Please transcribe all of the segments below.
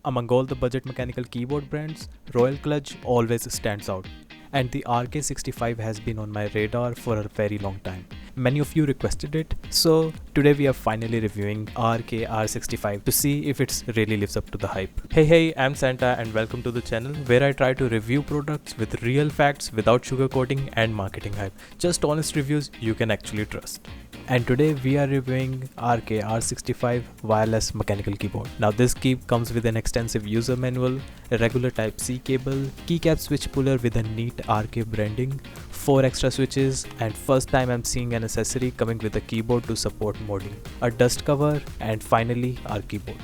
Among all the budget mechanical keyboard brands, RoyalKludge always stands out. And the RK65 has been on my radar for a very long time. Many of you requested it, so today we are finally reviewing RK R65 to see if it really lives up to the hype. Hey, I'm Santa and welcome to the channel where I try to review products with real facts without sugarcoating and marketing hype. Just honest reviews you can actually trust. And today we are reviewing RK R65 wireless mechanical keyboard. Now this key comes with an extensive user manual, a regular Type-C cable, keycap switch puller with a neat RK branding, 4 extra switches, and first time I'm seeing an accessory coming with a keyboard to support modding, a dust cover, and finally our keyboard.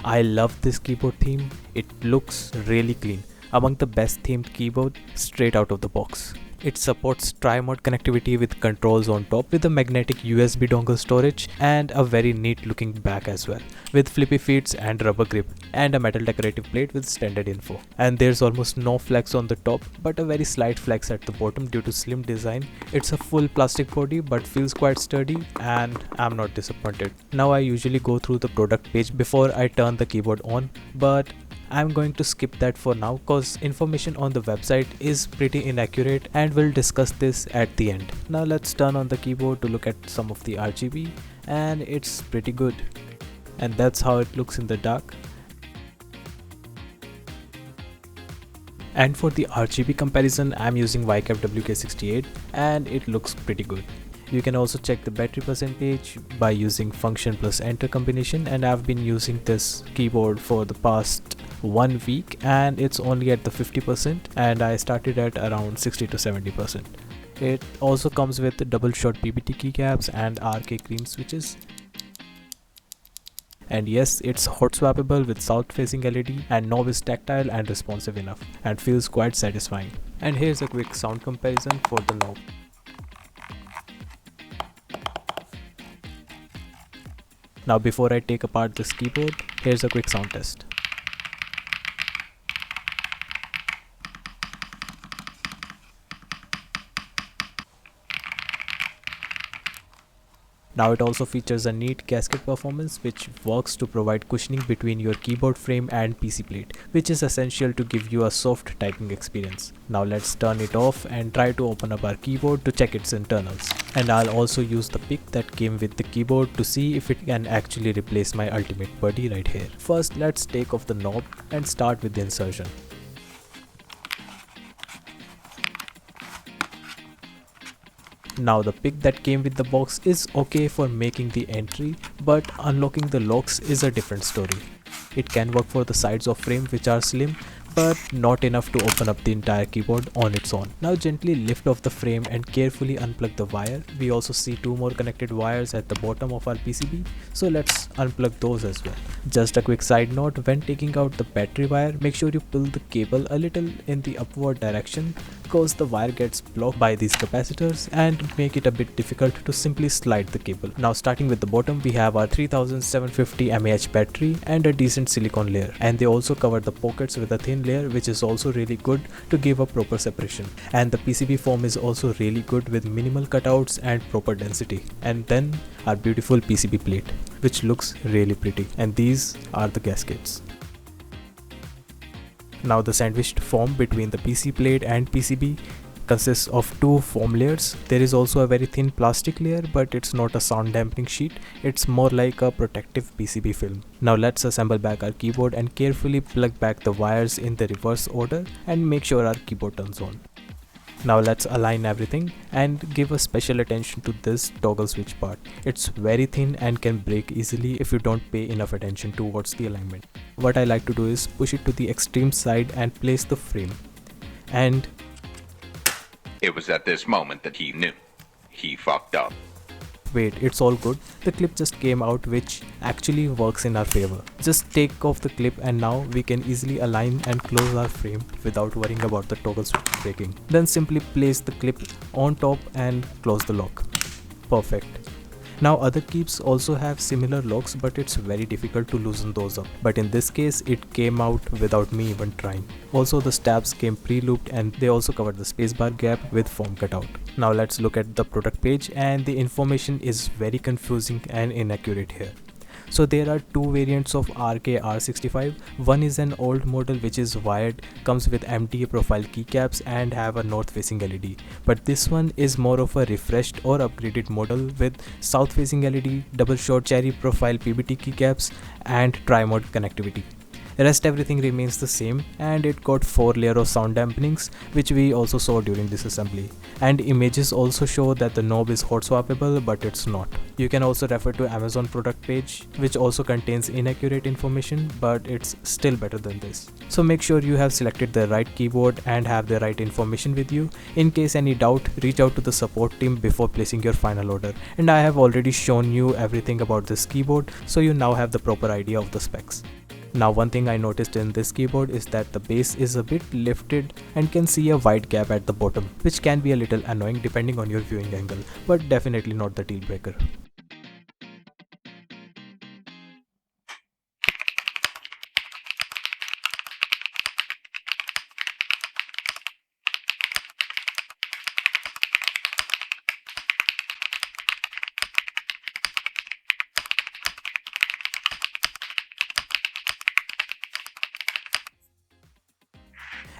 I love this keyboard theme. It looks really clean, among the best themed keyboard straight out of the box. It supports tri-mode connectivity with controls on top with a magnetic USB dongle storage and a very neat looking back as well, with flippy feet and rubber grip and a metal decorative plate with standard info. And there's almost no flex on the top but a very slight flex at the bottom due to slim design. It's a full plastic body but feels quite sturdy and I'm not disappointed. Now I usually go through the product page before I turn the keyboard on, but I'm going to skip that for now cause information on the website is pretty inaccurate and we'll discuss this at the end. Now let's turn on the keyboard to look at some of the RGB and it's pretty good. And that's how it looks in the dark. And for the RGB comparison, I'm using YCAP WK68 and it looks pretty good. You can also check the battery percentage by using function plus enter combination, and I've been using this keyboard for the past 1 week and it's only at the 50% and I started at around 60 to 70%. It also comes with double shot PBT keycaps and RK green switches. And yes, it's hot swappable with south facing LED and knob is tactile and responsive enough and feels quite satisfying. And here's a quick sound comparison for the knob. Now before I take apart this keyboard, here's a quick sound test. Now it also features a neat gasket performance which works to provide cushioning between your keyboard frame and PC plate, which is essential to give you a soft typing experience. Now let's turn it off and try to open up our keyboard to check its internals. And I'll also use the pick that came with the keyboard to see if it can actually replace my ultimate buddy right here. First let's take off the knob and start with the insertion. Now the pick that came with the box is okay for making the entry, but unlocking the locks is a different story. It can work for the sides of frame which are slim, but not enough to open up the entire keyboard on its own. Now gently lift off the frame and carefully unplug the wire. We also see 2 more connected wires at the bottom of our PCB, so let's unplug those as well. Just a quick side note, when taking out the battery wire, make sure you pull the cable a little in the upward direction because the wire gets blocked by these capacitors and make it a bit difficult to simply slide the cable. Now starting with the bottom, we have our 3750 mAh battery and a decent silicone layer, and they also cover the pockets with a thin layer which is also really good to give a proper separation. And the PCB foam is also really good with minimal cutouts and proper density. And then our beautiful PCB plate which looks really pretty, and these are the gaskets. Now the sandwiched foam between the PC plate and PCB consists of 2 foam layers. There is also a very thin plastic layer, but it's not a sound dampening sheet, it's more like a protective PCB film. Now let's assemble back our keyboard and carefully plug back the wires in the reverse order and make sure our keyboard turns on. Now let's align everything and give a special attention to this toggle switch part. It's very thin and can break easily if you don't pay enough attention towards the alignment. What I like to do is push it to the extreme side and place the frame. And it was at this moment that he knew. He fucked up. Wait, it's all good. The clip just came out which actually works in our favor. Just take off the clip and now we can easily align and close our frame without worrying about the toggle switch breaking. Then simply place the clip on top and close the lock. Perfect. Now other keys also have similar locks, but it's very difficult to loosen those up. But in this case it came out without me even trying. Also the stabs came pre-looped and they also covered the spacebar gap with foam cutout. Now let's look at the product page, and the information is very confusing and inaccurate here. So there are two variants of RK-R65. One is an old model which is wired, comes with MTA profile keycaps and have a north facing LED. But this one is more of a refreshed or upgraded model with south facing LED, double short cherry profile PBT keycaps and tri-mode connectivity. Rest everything remains the same, and it got 4 layers of sound dampenings, which we also saw during this assembly. And images also show that the knob is hot swappable, but it's not. You can also refer to Amazon product page, which also contains inaccurate information, but it's still better than this. So make sure you have selected the right keyboard and have the right information with you. In case any doubt, reach out to the support team before placing your final order. And I have already shown you everything about this keyboard, so you now have the proper idea of the specs. Now one thing I noticed in this keyboard is that the base is a bit lifted and can see a wide gap at the bottom, which can be a little annoying depending on your viewing angle, but definitely not the deal breaker.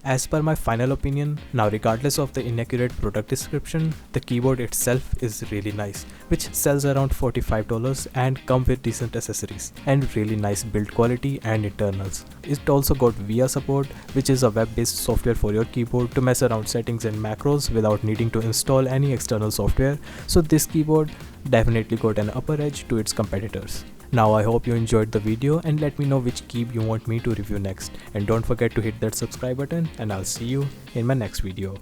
As per my final opinion, now regardless of the inaccurate product description, the keyboard itself is really nice, which sells around $45 and come with decent accessories and really nice build quality and internals. It also got VIA support, which is a web-based software for your keyboard to mess around settings and macros without needing to install any external software, so this keyboard definitely got an upper edge to its competitors. Now I hope you enjoyed the video and let me know which keyboard you want me to review next, and don't forget to hit that subscribe button, and I'll see you in my next video.